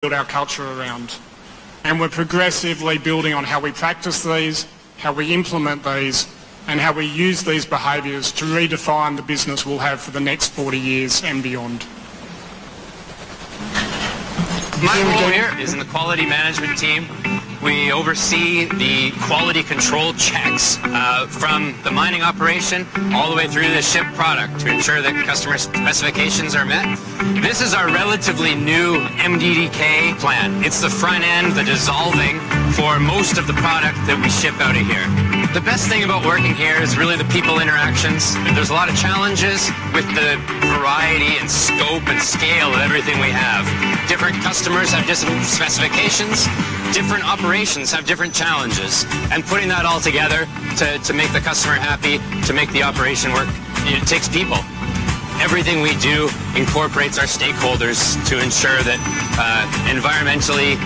build our culture around. And we're progressively building on how we practice these, how we implement these, and how we use these behaviours to redefine the business we'll have for the next 40 years and beyond. My role here is in the quality management team. We oversee the quality control checks from the mining operation all the way through the shipped product to ensure that customer specifications are met. This is our relatively new MDDK plant. It's the front end, the dissolving for most of the product that we ship out of here. The best thing about working here is really the people interactions. There's a lot of challenges with the variety and scope and scale of everything we have. Different customers have different specifications, different operations have different challenges, and putting that all together to make the customer happy, to make the operation work, it takes people. Everything we do incorporates our stakeholders to ensure that environmentally,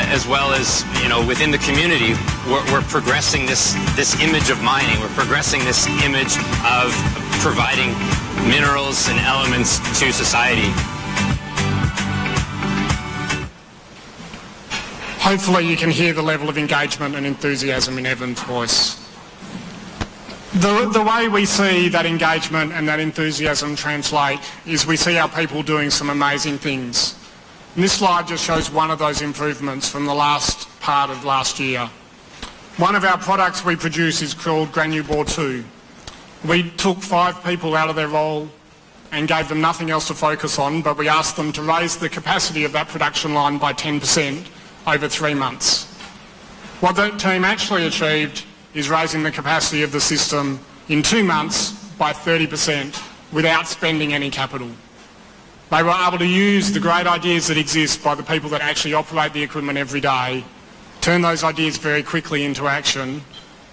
as well as within the community, we're progressing this image of mining. We're progressing this image of providing minerals and elements to society. Hopefully you can hear the level of engagement and enthusiasm in Evan's voice. The way we see that engagement and that enthusiasm translate is we see our people doing some amazing things. And this slide just shows one of those improvements from the last part of last year. One of our products we produce is called Granubor 2. We took 5 people out of their role and gave them nothing else to focus on, but we asked them to raise the capacity of that production line by 10% over 3 months. What that team actually achieved is raising the capacity of the system in 2 months by 30% without spending any capital. They were able to use the great ideas that exist by the people that actually operate the equipment every day, turn those ideas very quickly into action,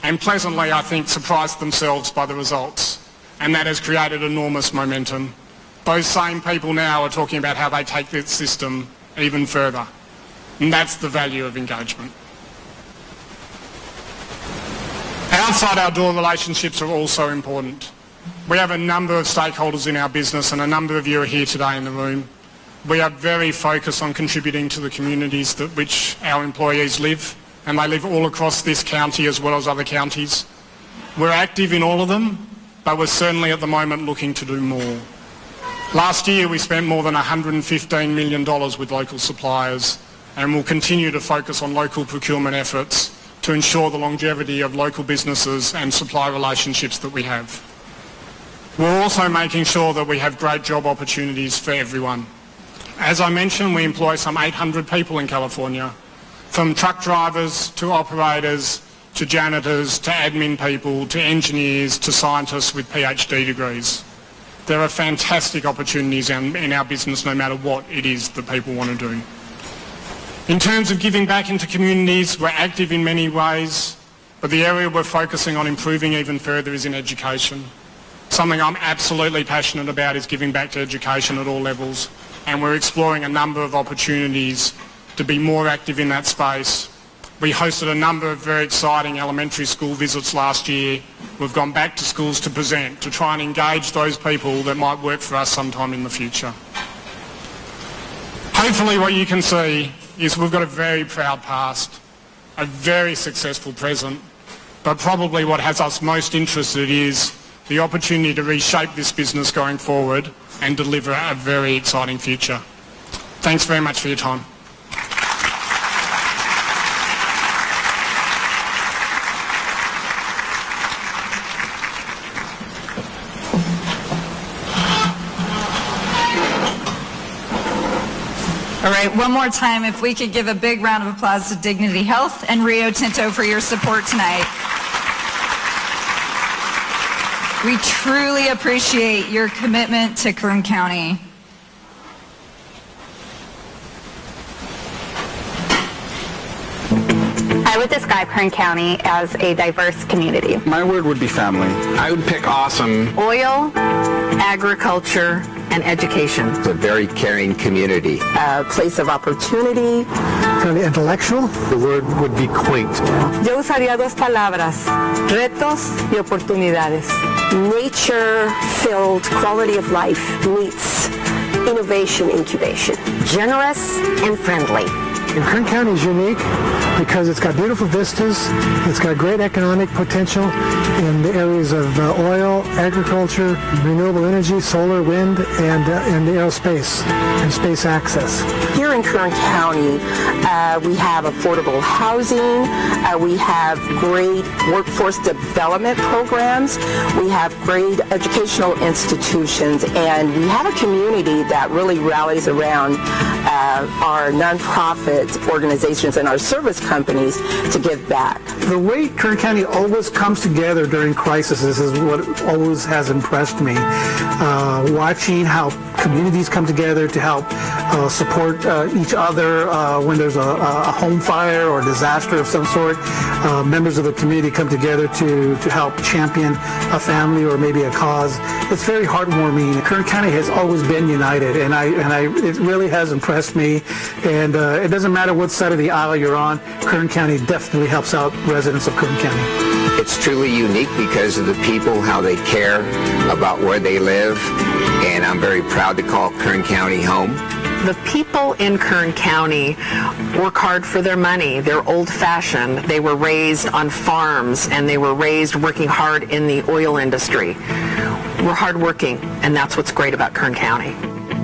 and pleasantly, I think, surprised themselves by the results. And that has created enormous momentum. Those same people now are talking about how they take this system even further. And that's the value of engagement. Outside our door relationships are also important. We have a number of stakeholders in our business, and a number of you are here today in the room. We are very focused on contributing to the communities that which our employees live, and they live all across this county as well as other counties. We're active in all of them, but we're certainly at the moment looking to do more. Last year we spent more than $115 million with local suppliers, and we'll continue to focus on local procurement efforts to ensure the longevity of local businesses and supply relationships that we have. We're also making sure that we have great job opportunities for everyone. As I mentioned, we employ some 800 people in California, from truck drivers to operators to janitors to admin people to engineers to scientists with PhD degrees. There are fantastic opportunities in our business no matter what it is that people want to do. In terms of giving back into communities, we're active in many ways, but the area we're focusing on improving even further is in education. Something I'm absolutely passionate about is giving back to education at all levels, and we're exploring a number of opportunities to be more active in that space. We hosted a number of very exciting elementary school visits last year. We've gone back to schools to present, to try and engage those people that might work for us sometime in the future. Hopefully what you can see is we've got a very proud past, a very successful present, but probably what has us most interested is the opportunity to reshape this business going forward and deliver a very exciting future. Thanks very much for your time. All right, one more time, if we could give a big round of applause to Dignity Health and Rio Tinto for your support tonight. We truly appreciate your commitment to Kern County. I would describe Kern County as a diverse community. My word would be family. I would pick awesome. Oil, agriculture, and education. It's a very caring community. A place of opportunity. Kind of intellectual. The word would be quaint. Yo usaría dos palabras, retos y oportunidades. Nature-filled quality of life meets innovation incubation. Generous and friendly. And Kern County is unique because it's got beautiful vistas, it's got great economic potential in the areas of oil, agriculture, renewable energy, solar, wind, and aerospace and space access. Here in Kern County, we have affordable housing, we have great workforce development programs, we have great educational institutions, and we have a community that really rallies around our nonprofit organizations and our service companies to give back. The way Kern County always comes together during crises is what always has impressed me. Watching how communities come together to help support each other when there's a home fire or disaster of some sort. Members of the community come together to help champion a family or maybe a cause. It's very heartwarming. Kern County has always been united, and it really has impressed me. And it doesn't matter what side of the aisle you're on, Kern County definitely helps out residents of Kern County. It's truly unique because of the people, how they care about where they live, and I'm very proud to call Kern County home. The people in Kern County work hard for their money. They're old-fashioned. They were raised on farms, and they were raised working hard in the oil industry. We're hardworking, and that's what's great about Kern County.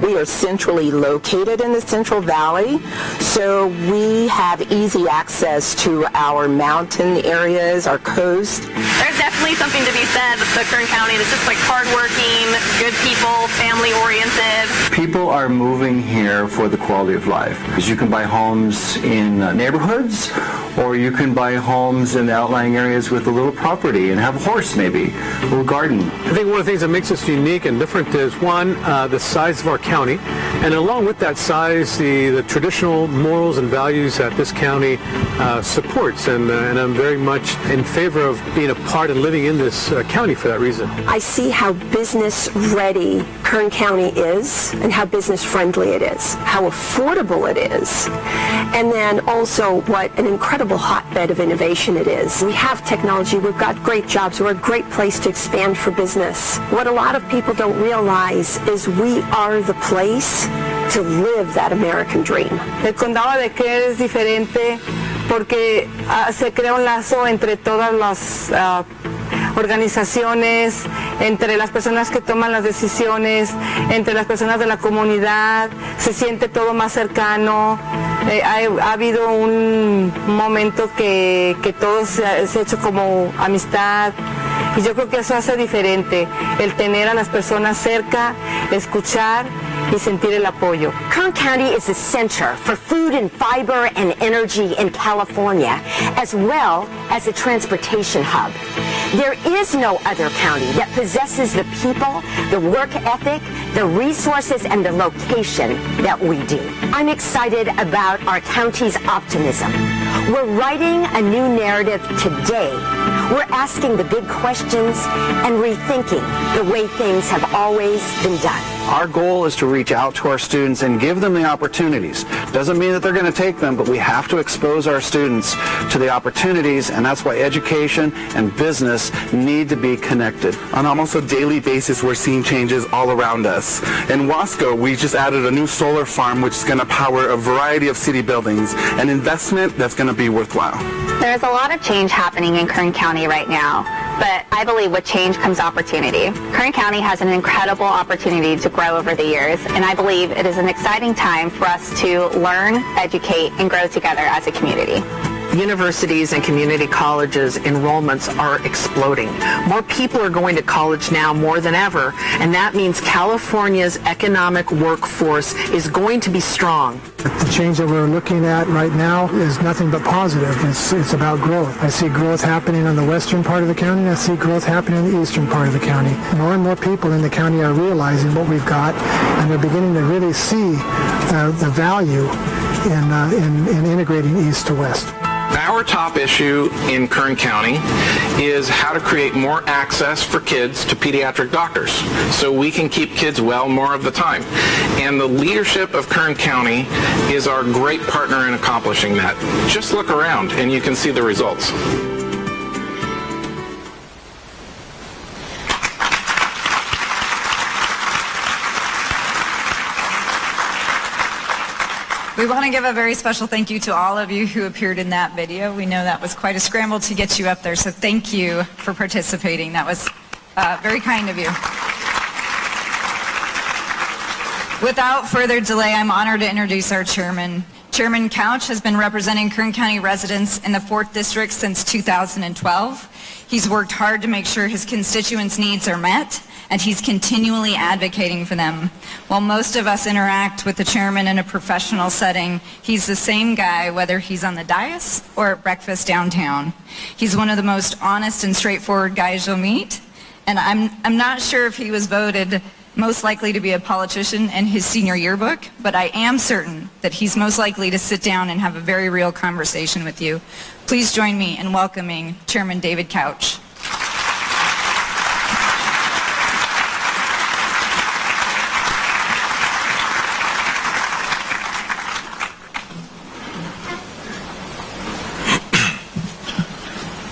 We are centrally located in the Central Valley, so we have easy access to our mountain areas, our coast. There's definitely something to be said for Kern County that's just like hardworking, good people, family-oriented. People are moving here for the quality of life. Because you can buy homes in neighborhoods, or you can buy homes in the outlying areas with a little property and have a horse maybe, a little garden. I think one of the things that makes us unique and different is, one, the size of our county, and along with that size, the traditional morals and values that this county supports, and I'm very much in favor of being a part and living in this county for that reason. I see how business-ready Kern County is and how business-friendly it is, how affordable it is, and then also what an incredible hotbed of innovation it is. We have technology, we've got great jobs, we're a great place to expand for business. What a lot of people don't realize is we are the place to live that American dream. El condado de Kero es diferente porque se crea un lazo entre todas las organizaciones, entre las personas que toman las decisiones, entre las personas de la comunidad, se siente todo más cercano. Ha habido un momento que todo se ha hecho como amistad, y yo creo que eso hace diferente, el tener a las personas cerca, escuchar y sentir el apoyo. Kern County is a center for food and fiber and energy in California, as well as a transportation hub. There is no other county that possesses the people, the work ethic, the resources, and the location that we do. I'm excited about our county's optimism. We're writing a new narrative today. We're asking the big questions and rethinking the way things have always been done. Our goal is to reach out to our students and give them the opportunities. Doesn't mean that they're going to take them, but we have to expose our students to the opportunities, and that's why education and business need to be connected. On almost a daily basis, we're seeing changes all around us. In Wasco, we just added a new solar farm which is going to power a variety of city buildings, an investment that's going to be worthwhile. There's a lot of change happening in Kern County right now, but I believe with change comes opportunity. Kern County has an incredible opportunity to grow over the years, and I believe it is an exciting time for us to learn, educate, and grow together as a community. Universities and community colleges enrollments are exploding. More people are going to college now more than ever, and that means California's economic workforce is going to be strong. The change that we're looking at right now is nothing but positive. It's about growth. I see growth happening on the western part of the county, and I see growth happening in the eastern part of the county. More and more people in the county are realizing what we've got, and they're beginning to really see the value in integrating east to west. Our top issue in Kern County is how to create more access for kids to pediatric doctors so we can keep kids well more of the time. And the leadership of Kern County is our great partner in accomplishing that. Just look around and you can see the results. We want to give a very special thank you to all of you who appeared in that video. We know that was quite a scramble to get you up there, so thank you for participating. That was very kind of you. Without further delay, I'm honored to introduce our chairman. Chairman Couch has been representing Kern County residents in the 4th District since 2012. He's worked hard to make sure his constituents' needs are met, and he's continually advocating for them. While most of us interact with the chairman in a professional setting, he's the same guy whether he's on the dais or at breakfast downtown. He's one of the most honest and straightforward guys you'll meet, and I'm not sure if he was voted most likely to be a politician in his senior yearbook, but I am certain that he's most likely to sit down and have a very real conversation with you. Please join me in welcoming Chairman David Couch.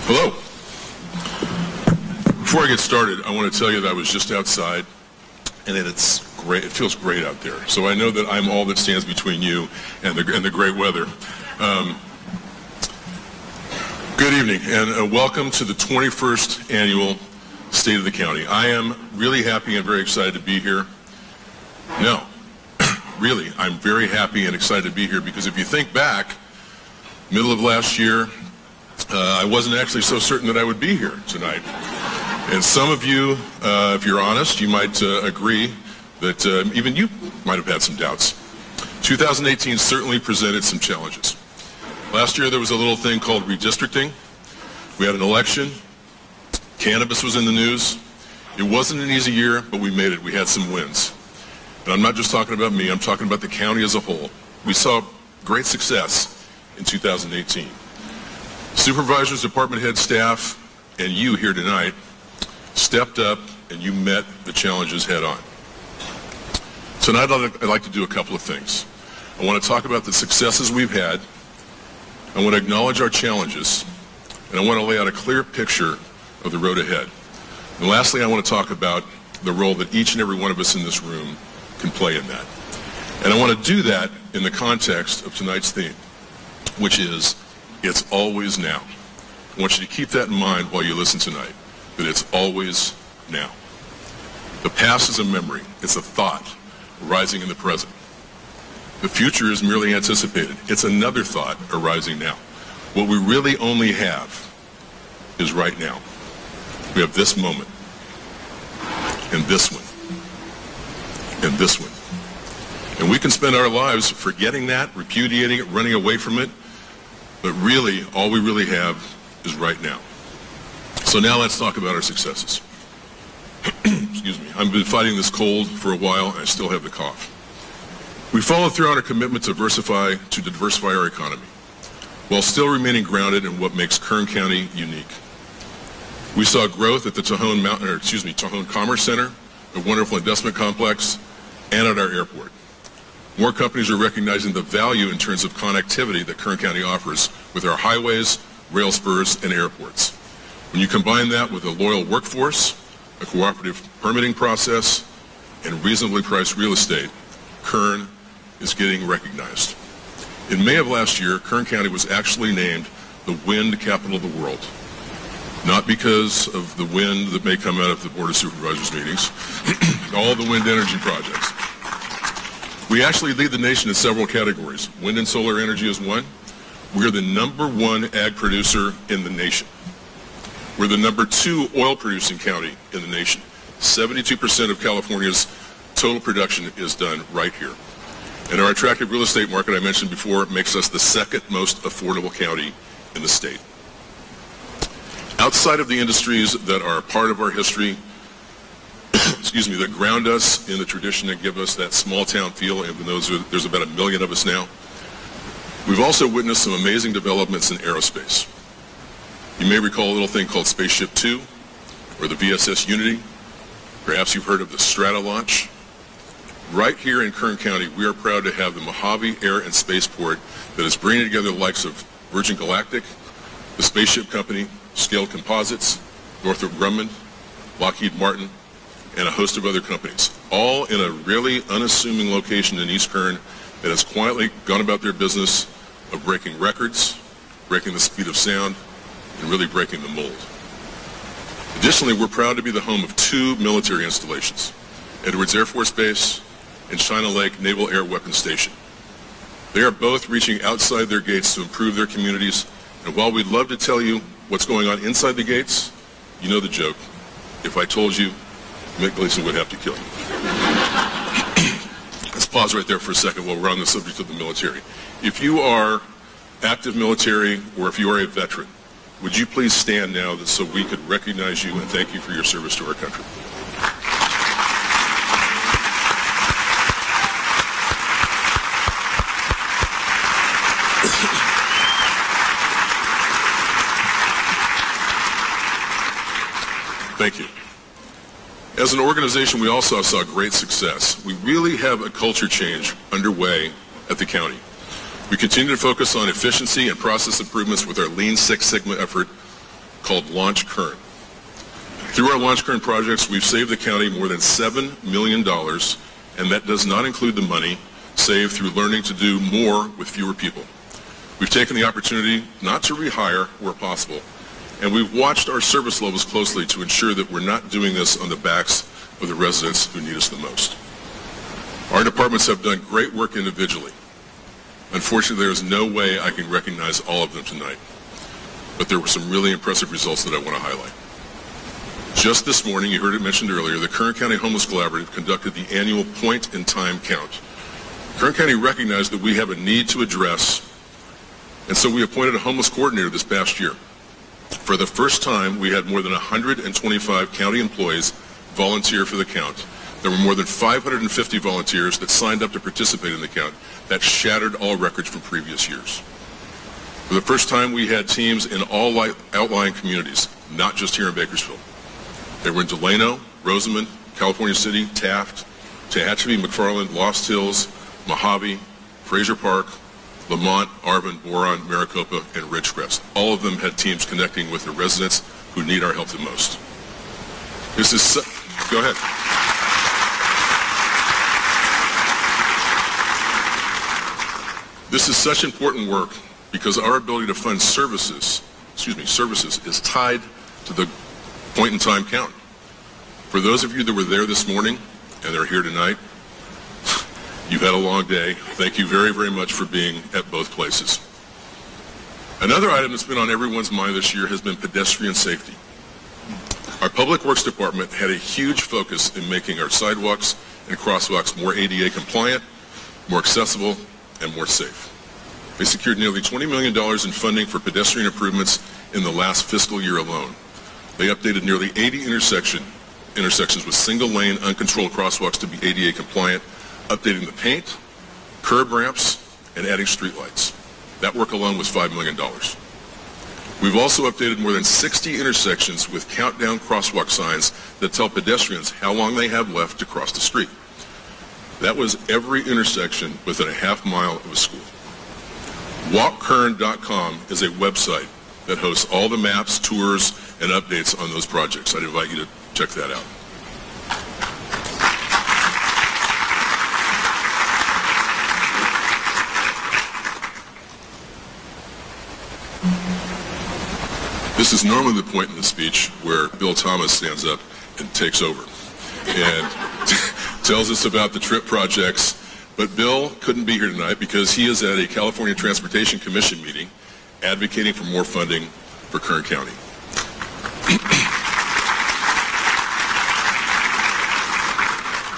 Hello. Before I get started, I want to tell you that I was just outside, and it's great. It feels great out there. So I know that I'm all that stands between you and the great weather. Good evening, and welcome to the 21st Annual State of the County. I am really happy and very excited to be here. No, really, I'm very happy and excited to be here because if you think back, middle of last year, I wasn't actually so certain that I would be here tonight. And some of you, if you're honest, you might agree that even you might have had some doubts. 2018 certainly presented some challenges. Last year there was a little thing called redistricting. We had an election. Cannabis was in the news. It wasn't an easy year, but we made it. We had some wins. And I'm not just talking about me, I'm talking about the county as a whole. We saw great success in 2018. Supervisors, department head, staff, and you here tonight stepped up and you met the challenges head on. Tonight I'd like to do a couple of things. I want to talk about the successes we've had. I want to acknowledge our challenges, and I want to lay out a clear picture of the road ahead. And lastly, I want to talk about the role that each and every one of us in this room can play in that. And I want to do that in the context of tonight's theme, which is, it's always now. I want you to keep that in mind while you listen tonight, that it's always now. The past is a memory. It's a thought arising in the present. The future is merely anticipated. It's another thought arising now. What we really only have is right now. We have this moment, and this one, and this one. And we can spend our lives forgetting that, repudiating it, running away from it, but really, all we really have is right now. So now let's talk about our successes. Excuse me. I've been fighting this cold for a while, and I still have the cough. We followed through on our commitment to diversify our economy, while still remaining grounded in what makes Kern County unique. We saw growth at the Tohon Commerce Center, a wonderful investment complex, and at our airport. More companies are recognizing the value in terms of connectivity that Kern County offers with our highways, rail spurs, and airports. When you combine that with a loyal workforce, a cooperative permitting process, and reasonably priced real estate, Kern is getting recognized. In May of last year, Kern County was actually named the wind capital of the world. Not because of the wind that may come out of the Board of Supervisors meetings, all the wind energy projects. We actually lead the nation in several categories. Wind and solar energy is one. We're the #1 ag producer in the nation. We're the #2 oil producing county in the nation. 72% of California's total production is done right here. And our attractive real estate market I mentioned before makes us the second most affordable county in the state. Outside of the industries that are part of our history, that ground us in the tradition and give us that small town feel, even though there's about 1 million of us now, we've also witnessed some amazing developments in aerospace. You may recall a little thing called Spaceship Two, or the VSS Unity. Perhaps you've heard of the Strata launch. Right here in Kern County, we are proud to have the Mojave Air and Spaceport that is bringing together the likes of Virgin Galactic, the Spaceship Company, Scale Composites, Northrop Grumman, Lockheed Martin, and a host of other companies, all in a really unassuming location in East Kern that has quietly gone about their business of breaking records, breaking the speed of sound, and really breaking the mold. Additionally, we're proud to be the home of 2 military installations, Edwards Air Force Base and China Lake Naval Air Weapons Station. They are both reaching outside their gates to improve their communities, and while we'd love to tell you what's going on inside the gates, you know the joke. If I told you, Mick Gleason would have to kill you. Let's pause right there for a second while we're on the subject of the military. If you are active military or if you are a veteran, would you please stand now so we could recognize you and thank you for your service to our country? Thank you. As an organization, we also saw great success. We really have a culture change underway at the county. We continue to focus on efficiency and process improvements with our Lean Six Sigma effort called Launch Kern. Through our Launch Kern projects, we've saved the county more than $7 million, and that does not include the money saved through learning to do more with fewer people. We've taken the opportunity not to rehire where possible, and we've watched our service levels closely to ensure that we're not doing this on the backs of the residents who need us the most. Our departments have done great work individually. Unfortunately, there is no way I can recognize all of them tonight, but there were some really impressive results that I want to highlight. Just this morning, you heard it mentioned earlier, the Kern County Homeless Collaborative conducted the annual point-in-time count. Kern County recognized that we have a need to address, and so we appointed a homeless coordinator this past year. For the first time, we had more than 125 county employees volunteer for the count. There were more than 550 volunteers that signed up to participate in the count. That shattered all records from previous years. For the first time, we had teams in all outlying communities, not just here in Bakersfield. They were in Delano, Rosamond, California City, Taft, Tehachapi, McFarland, Lost Hills, Mojave, Fraser Park, Lamont, Arvin, Boron, Maricopa, and Ridgecrest. All of them had teams connecting with the residents who need our help the most. This is go ahead. This is such important work because our ability to fund services is tied to the point-in-time count. For those of you that were there this morning and are here tonight, you've had a long day. Thank you very, very much for being at both places. Another item that's been on everyone's mind this year has been pedestrian safety. Our Public Works Department had a huge focus in making our sidewalks and crosswalks more ADA compliant, more accessible, and more safe. They secured nearly $20 million in funding for pedestrian improvements in the last fiscal year alone. They updated nearly 80 intersections with single-lane, uncontrolled crosswalks to be ADA compliant, updating the paint, curb ramps, and adding streetlights. That work alone was $5 million. We've also updated more than 60 intersections with countdown crosswalk signs that tell pedestrians how long they have left to cross the street. That was every intersection within a half mile of a school. WalkKern.com is a website that hosts all the maps, tours, and updates on those projects. I'd invite you to check that out. This is normally the point in the speech where Bill Thomas stands up and takes over and tells us about the TRIP projects. But Bill couldn't be here tonight because he is at a California Transportation Commission meeting advocating for more funding for Kern County.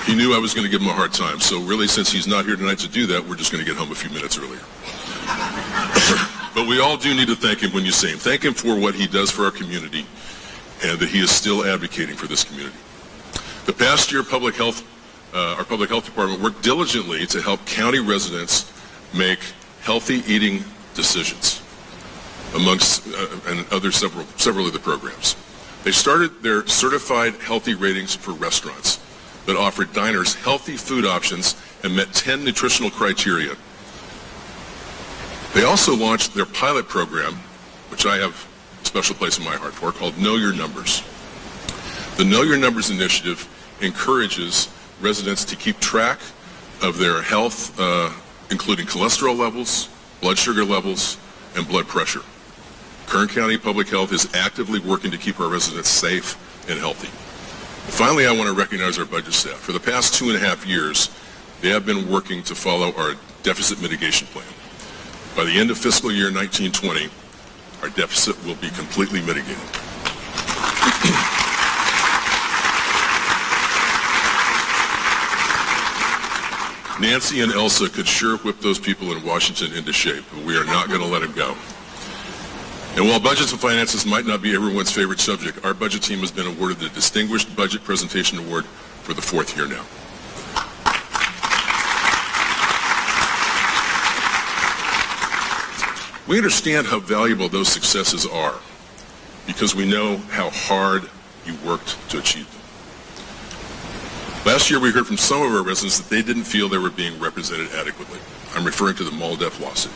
He knew I was going to give him a hard time, so really since he's not here tonight to do that, we're just going to get home a few minutes earlier. But we all do need to thank him when you see him. Thank him for what he does for our community and that he is still advocating for this community. The past year, our public health department worked diligently to help county residents make healthy eating decisions amongst and other several of the programs. They started their certified healthy ratings for restaurants that offered diners healthy food options and met 10 nutritional criteria. They also launched their pilot program, which I have a special place in my heart for, called Know Your Numbers. The Know Your Numbers initiative encourages residents to keep track of their health including cholesterol levels, blood sugar levels, and blood pressure. Kern County Public Health is actively working to keep our residents safe and healthy. And finally, I want to recognize our budget staff. For the past 2.5 years, they have been working to follow our deficit mitigation plan. By the end of fiscal year 1920, our deficit will be completely mitigated. Nancy and Elsa could sure whip those people in Washington into shape, but we are not going to let them go. And while budgets and finances might not be everyone's favorite subject, our budget team has been awarded the Distinguished Budget Presentation Award for the 4th year now. We understand how valuable those successes are because we know how hard you worked to achieve them. Last year we heard from some of our residents that they didn't feel they were being represented adequately. I'm referring to the MALDEF lawsuit.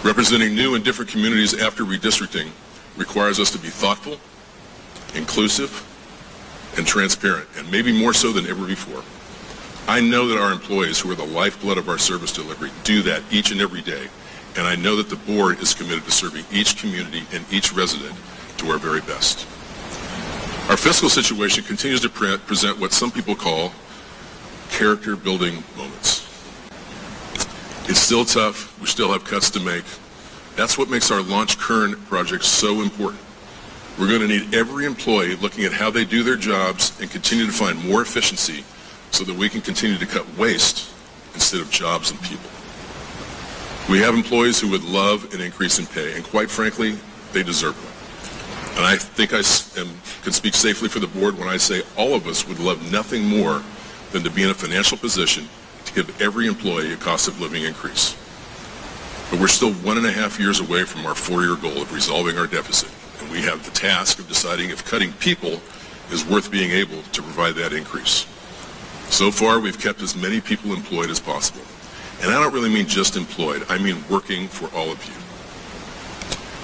Representing new and different communities after redistricting requires us to be thoughtful, inclusive, and transparent, and maybe more so than ever before. I know that our employees, who are the lifeblood of our service delivery, do that each and every day, and I know that the board is committed to serving each community and each resident to our very best. Our fiscal situation continues to present what some people call character-building moments. It's still tough. We still have cuts to make. That's what makes our Launch Kern project so important. We're going to need every employee looking at how they do their jobs and continue to find more efficiency so that we can continue to cut waste instead of jobs and people. We have employees who would love an increase in pay, and quite frankly, they deserve one. And I think I can speak safely for the board when I say all of us would love nothing more than to be in a financial position to give every employee a cost of living increase. But we're still 1.5 years away from our 4-year goal of resolving our deficit, and we have the task of deciding if cutting people is worth being able to provide that increase. So far, we've kept as many people employed as possible. And I don't really mean just employed, I mean working for all of you.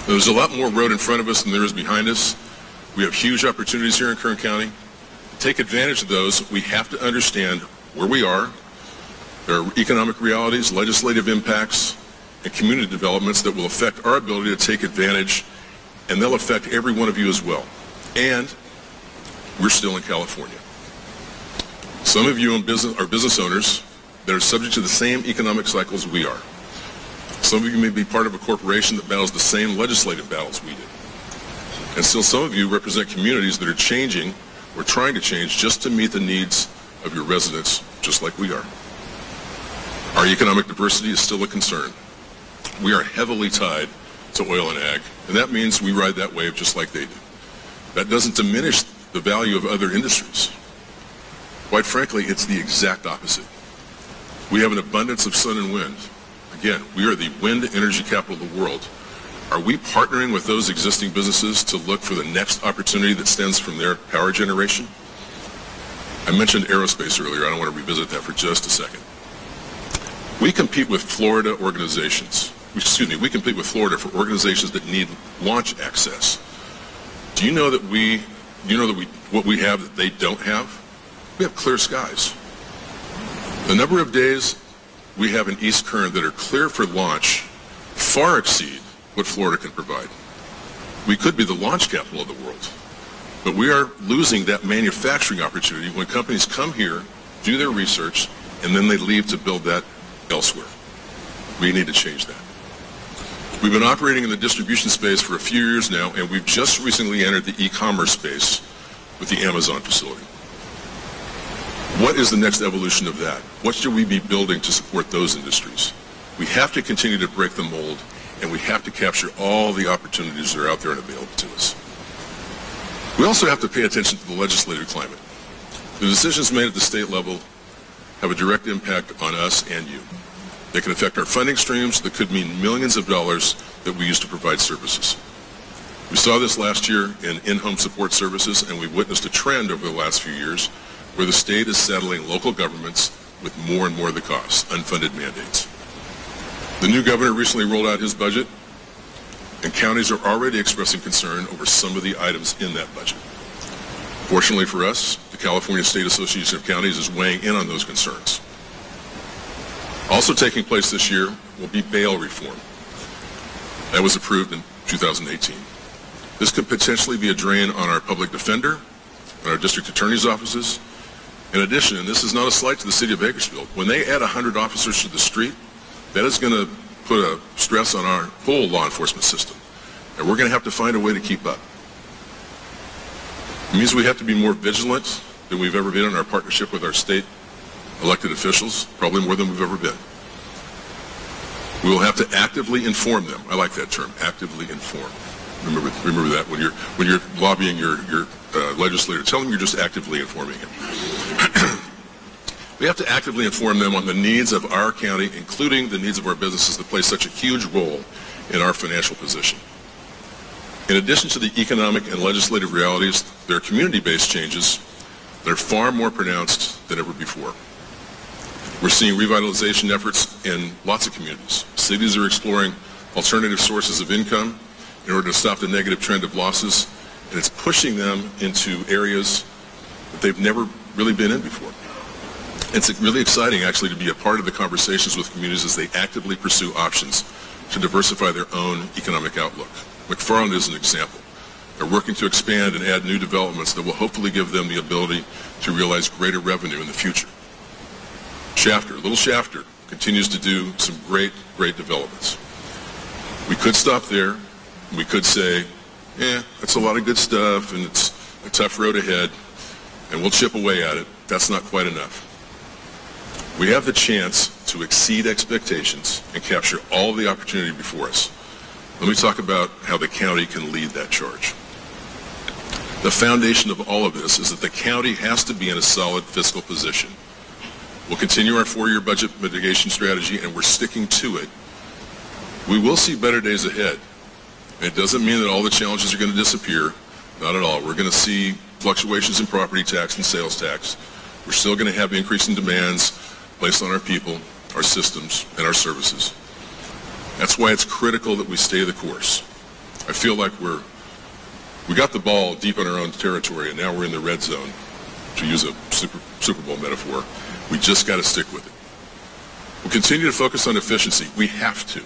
There's a lot more road in front of us than there is behind us. We have huge opportunities here in Kern County. To take advantage of those, we have to understand where we are. There are economic realities, legislative impacts, and community developments that will affect our ability to take advantage, and they'll affect every one of you as well. And we're still in California. Some of you are business owners that are subject to the same economic cycles we are. Some of you may be part of a corporation that battles the same legislative battles we do. And still some of you represent communities that are changing or trying to change just to meet the needs of your residents, just like we are. Our economic diversity is still a concern. We are heavily tied to oil and ag, and that means we ride that wave just like they do. That doesn't diminish the value of other industries. Quite frankly, it's the exact opposite. We have an abundance of sun and wind. Again, we are the wind energy capital of the world. Are we partnering with those existing businesses to look for the next opportunity that stems from their power generation? I mentioned aerospace earlier. I don't want to revisit that for just a second. We compete with Florida organizations. We compete with Florida for organizations that need launch access. Do you know that what we have that they don't have? We have clear skies. The number of days we have in East Kern that are clear for launch far exceed what Florida can provide. We could be the launch capital of the world, but we are losing that manufacturing opportunity when companies come here, do their research, and then they leave to build that elsewhere. We need to change that. We've been operating in the distribution space for a few years now, and we've just recently entered the e-commerce space with the Amazon facility. What is the next evolution of that? What should we be building to support those industries? We have to continue to break the mold, and we have to capture all the opportunities that are out there and available to us. We also have to pay attention to the legislative climate. The decisions made at the state level have a direct impact on us and you. They can affect our funding streams that could mean millions of dollars that we use to provide services. We saw this last year in home support services, and we've witnessed a trend over the last few years where the state is saddling local governments with more and more of the costs, unfunded mandates. The new governor recently rolled out his budget, and counties are already expressing concern over some of the items in that budget. Fortunately for us, the California State Association of Counties is weighing in on those concerns. Also taking place this year will be bail reform. That was approved in 2018. This could potentially be a drain on our public defender and our district attorney's offices. In addition, and this is not a slight to the city of Bakersfield, when they add 100 officers to the street, that is going to put a stress on our whole law enforcement system. And we're going to have to find a way to keep up. It means we have to be more vigilant than we've ever been in our partnership with our state elected officials, probably more than we've ever been. We will have to actively inform them. I like that term, actively inform. Remember that when you're lobbying your legislator, tell them you're just actively informing him. We have to actively inform them on the needs of our county, including the needs of our businesses that play such a huge role in our financial position. In addition to the economic and legislative realities, there are community-based changes that are far more pronounced than ever before. We're seeing revitalization efforts in lots of communities. Cities are exploring alternative sources of income in order to stop the negative trend of losses, and it's pushing them into areas that they've never really been in before. It's really exciting, actually, to be a part of the conversations with communities as they actively pursue options to diversify their own economic outlook. McFarland is an example. They're working to expand and add new developments that will hopefully give them the ability to realize greater revenue in the future. Little Shafter continues to do some great developments. We could stop there. We could say, that's a lot of good stuff and it's a tough road ahead and we'll chip away at it. That's not quite enough. We have the chance to exceed expectations and capture all the opportunity before us. Let me talk about how the county can lead that charge. The foundation of all of this is that the county has to be in a solid fiscal position. We'll continue our 4-year budget mitigation strategy, and we're sticking to it. We will see better days ahead. It doesn't mean that all the challenges are going to disappear. Not at all. We're going to see fluctuations in property tax and sales tax. We're still going to have increasing demands placed on our people, our systems, and our services. That's why it's critical that we stay the course. I feel like we got the ball deep in our own territory, and now we're in the red zone, to use a Super Bowl metaphor. We just got to stick with it. We'll continue to focus on efficiency. We have to.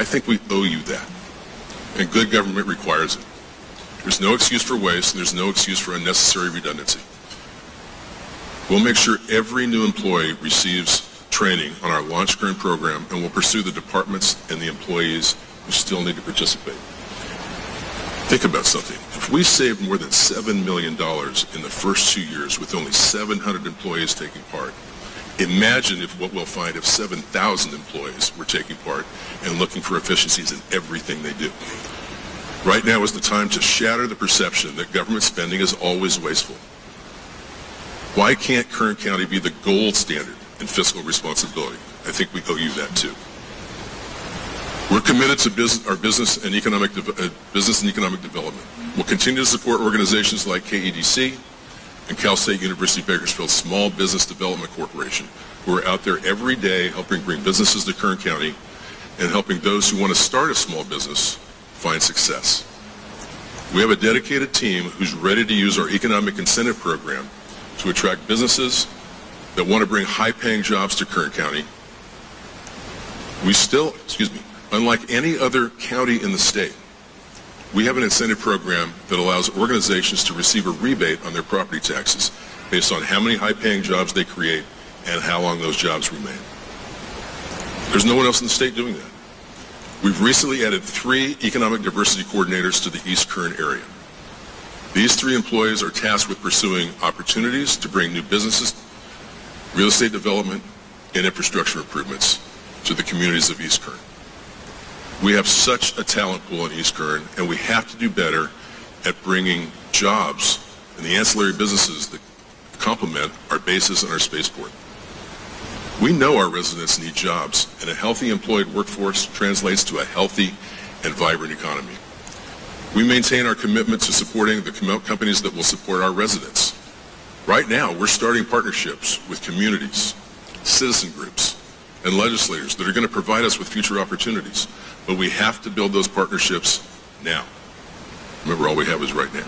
I think we owe you that. And good government requires it. There's no excuse for waste, and there's no excuse for unnecessary redundancy. We'll make sure every new employee receives training on our Launch Current program, and we'll pursue the departments and the employees who still need to participate. Think about something. If we saved more than $7 million in the first 2 years with only 700 employees taking part, imagine what we'll find if 7,000 employees were taking part and looking for efficiencies in everything they do. Right now is the time to shatter the perception that government spending is always wasteful. Why can't Kern County be the gold standard in fiscal responsibility? I think we owe you that too. We're committed to our business and economic development. We'll continue to support organizations like KEDC and Cal State University Bakersfield Small Business Development Corporation, who are out there every day helping bring businesses to Kern County and helping those who want to start a small business find success. We have a dedicated team who's ready to use our economic incentive program to attract businesses that want to bring high-paying jobs to Kern County. Unlike any other county in the state, we have an incentive program that allows organizations to receive a rebate on their property taxes based on how many high-paying jobs they create and how long those jobs remain. There's no one else in the state doing that. We've recently added 3 economic diversity coordinators to the East Kern area. These 3 employees are tasked with pursuing opportunities to bring new businesses, real estate development, and infrastructure improvements to the communities of East Kern. We have such a talent pool in East Kern, and we have to do better at bringing jobs and the ancillary businesses that complement our bases and our spaceport. We know our residents need jobs, and a healthy employed workforce translates to a healthy and vibrant economy. We maintain our commitment to supporting the companies that will support our residents. Right now, we're starting partnerships with communities, citizen groups, and legislators that are going to provide us with future opportunities. But we have to build those partnerships now. Remember, all we have is right now.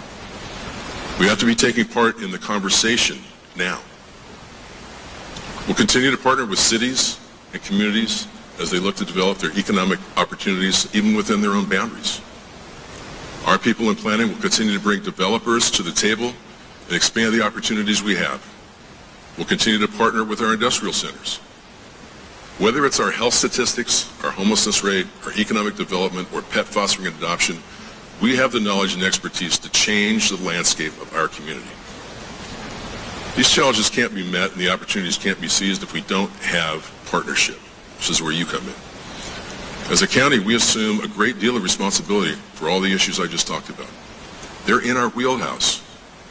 We have to be taking part in the conversation now. We'll continue to partner with cities, and communities as they look to develop their economic opportunities even within their own boundaries. Our people in planning will continue to bring developers to the table and expand the opportunities we have. We'll continue to partner with our industrial centers. Whether it's our health statistics, our homelessness rate, our economic development, or pet fostering and adoption, we have the knowledge and expertise to change the landscape of our community. These challenges can't be met and the opportunities can't be seized if we don't have partnership, which is where you come in. As a county, we assume a great deal of responsibility for all the issues I just talked about. They're in our wheelhouse.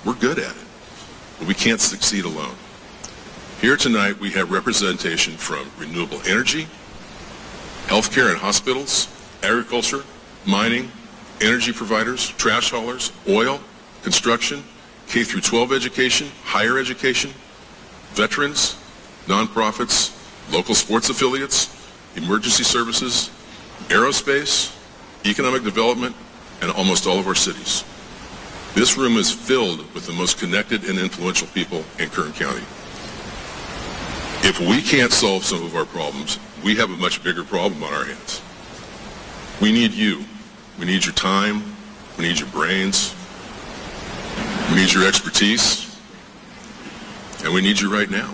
We're good at it, but we can't succeed alone. Here tonight, we have representation from renewable energy, healthcare and hospitals, agriculture, mining, energy providers, trash haulers, oil, construction, K-12 education, higher education, veterans, nonprofits, local sports affiliates, emergency services, aerospace, economic development, and almost all of our cities. This room is filled with the most connected and influential people in Kern County. If we can't solve some of our problems, we have a much bigger problem on our hands. We need you. We need your time. We need your brains. We need your expertise. And we need you right now.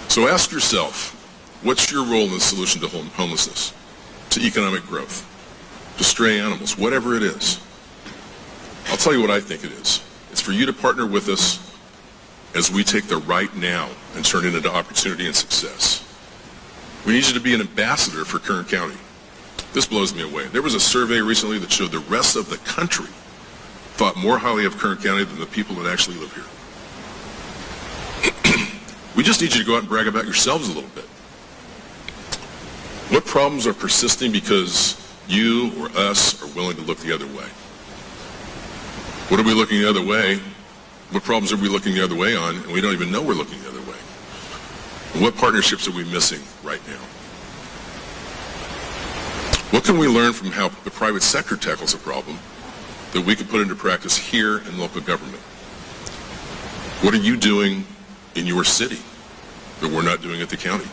So ask yourself, what's your role in the solution to homelessness, to economic growth, to stray animals, whatever it is? I'll tell you what I think it is. It's for you to partner with us as we take the right now and turn it into opportunity and success. We need you to be an ambassador for Kern County. This blows me away. There was a survey recently that showed the rest of the country thought more highly of Kern County than the people that actually live here. We just need you to go out and brag about yourselves a little bit. What problems are persisting because you or us are willing to look the other way? What are we looking the other way? What problems are we looking the other way on, and we don't even know we're looking the other way? And what partnerships are we missing right now? What can we learn from how the private sector tackles a problem that we can put into practice here in local government? What are you doing in your city that we're not doing at the county?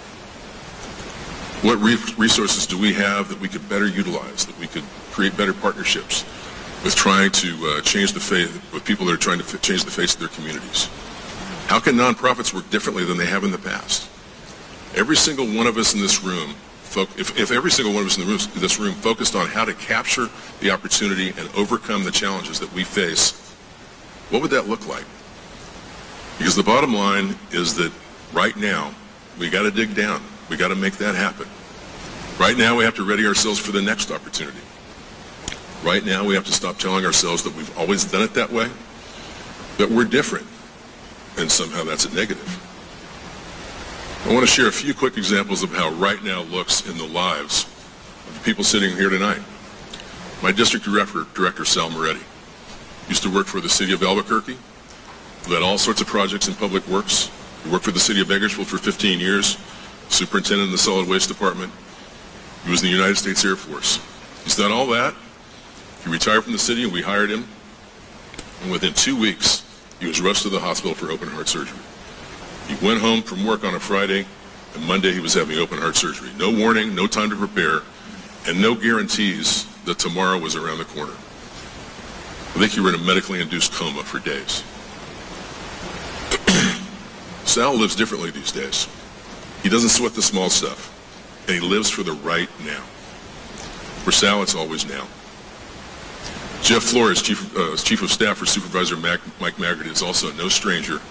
What resources do we have that we could better utilize, that we could create better partnerships with trying to change the face, with people that are trying to change the face of their communities? How can nonprofits work differently than they have in the past? Every single one of us in this room, if every single one of us in this room focused on how to capture the opportunity and overcome the challenges that we face, what would that look like? Because the bottom line is that right now, we got to dig down. We got to make that happen. Right now, we have to ready ourselves for the next opportunity. Right now, we have to stop telling ourselves that we've always done it that way, that we're different, and somehow that's a negative. I want to share a few quick examples of how right now looks in the lives of the people sitting here tonight. My district director, Sal Moretti, used to work for the city of Albuquerque, led all sorts of projects in public works. He worked for the city of Bakersfield for 15 years, superintendent in the solid waste department. He was in the United States Air Force. He's done all that. He retired from the city, and we hired him. And within 2 weeks, he was rushed to the hospital for open heart surgery. He went home from work on a Friday, and Monday he was having open heart surgery. No warning, no time to prepare, and no guarantees that tomorrow was around the corner. I think you were in a medically induced coma for days. Sal lives differently these days. He doesn't sweat the small stuff, and he lives for the right now. For Sal, it's always now. Jeff Flores, Chief of Staff for Supervisor Mike Maggard, is also no stranger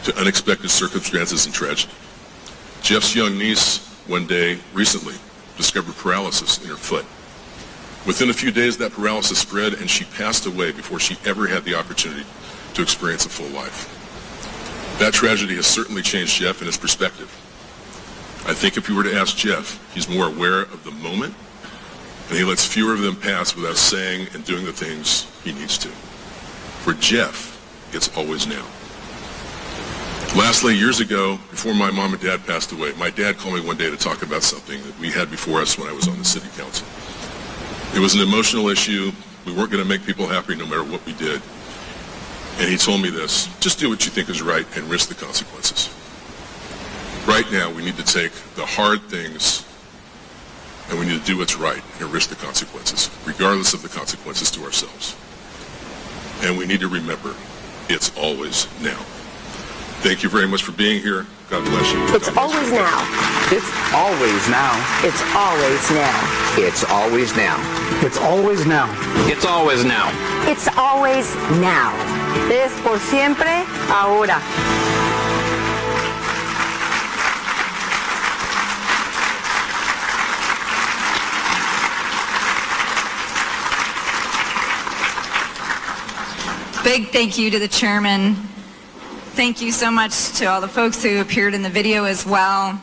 to unexpected circumstances and tragedy. Jeff's young niece, one day recently, discovered paralysis in her foot. Within a few days, that paralysis spread, and she passed away before she ever had the opportunity to experience a full life. That tragedy has certainly changed Jeff and his perspective. I think if you were to ask Jeff, he's more aware of the moment, and he lets fewer of them pass without saying and doing the things he needs to. For Jeff, it's always now. Lastly, years ago, before my mom and dad passed away, my dad called me one day to talk about something that we had before us when I was on the city council. It was an emotional issue. We weren't going to make people happy no matter what we did. And he told me this: just do what you think is right and risk the consequences. Right now, we need to take the hard things and we need to do what's right and risk the consequences, regardless of the consequences to ourselves. And we need to remember, it's always now. Thank you very much for being here. God bless you. It's always now. It's always now. It's always now. It's always now. It's always now. It's always now. It's always now. Es por siempre ahora. Big thank you to the chairman. Thank you so much to all the folks who appeared in the video as well.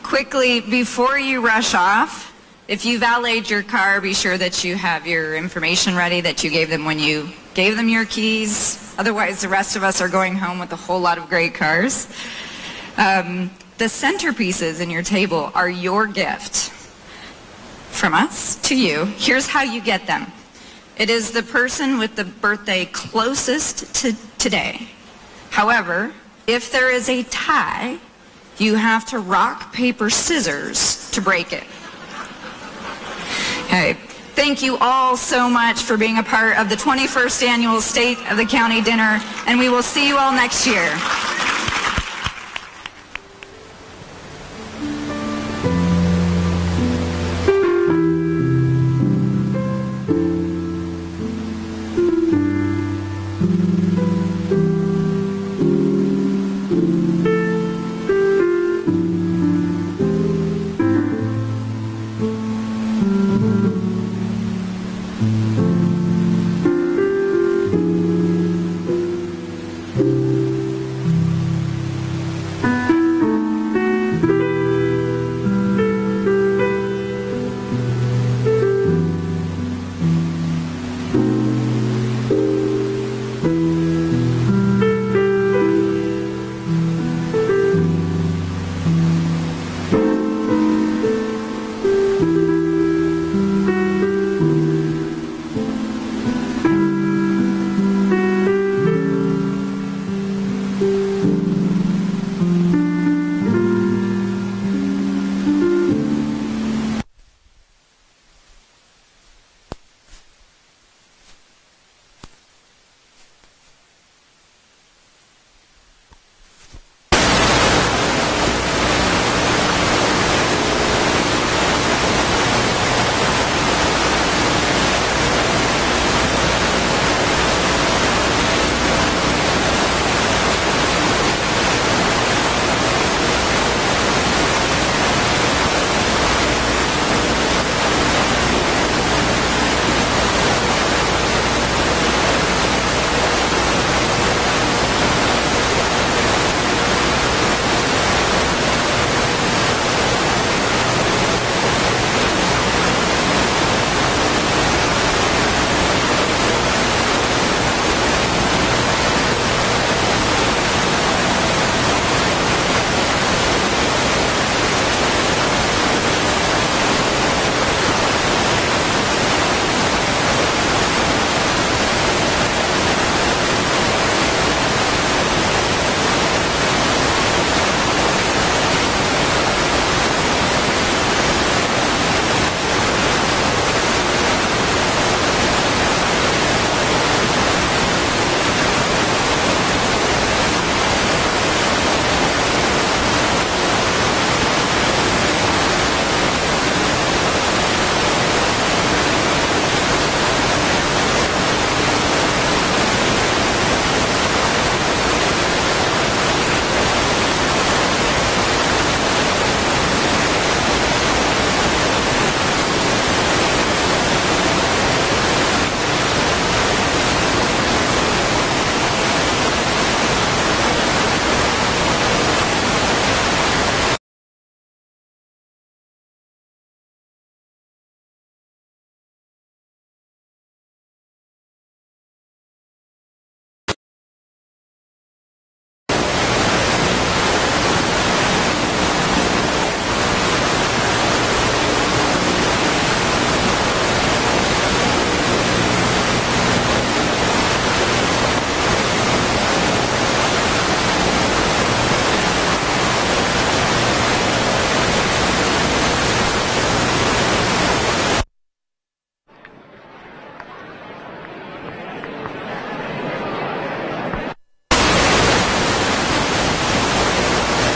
Quickly, before you rush off, if you valeted your car, be sure that you have your information ready that you gave them when you gave them your keys. Otherwise, the rest of us are going home with a whole lot of great cars. The centerpieces in your table are your gift from us to you. Here's how you get them. It is the person with the birthday closest to today. However, if there is a tie, you have to rock, paper, scissors to break it. Okay. Thank you all so much for being a part of the 21st Annual State of the County Dinner, and we will see you all next year.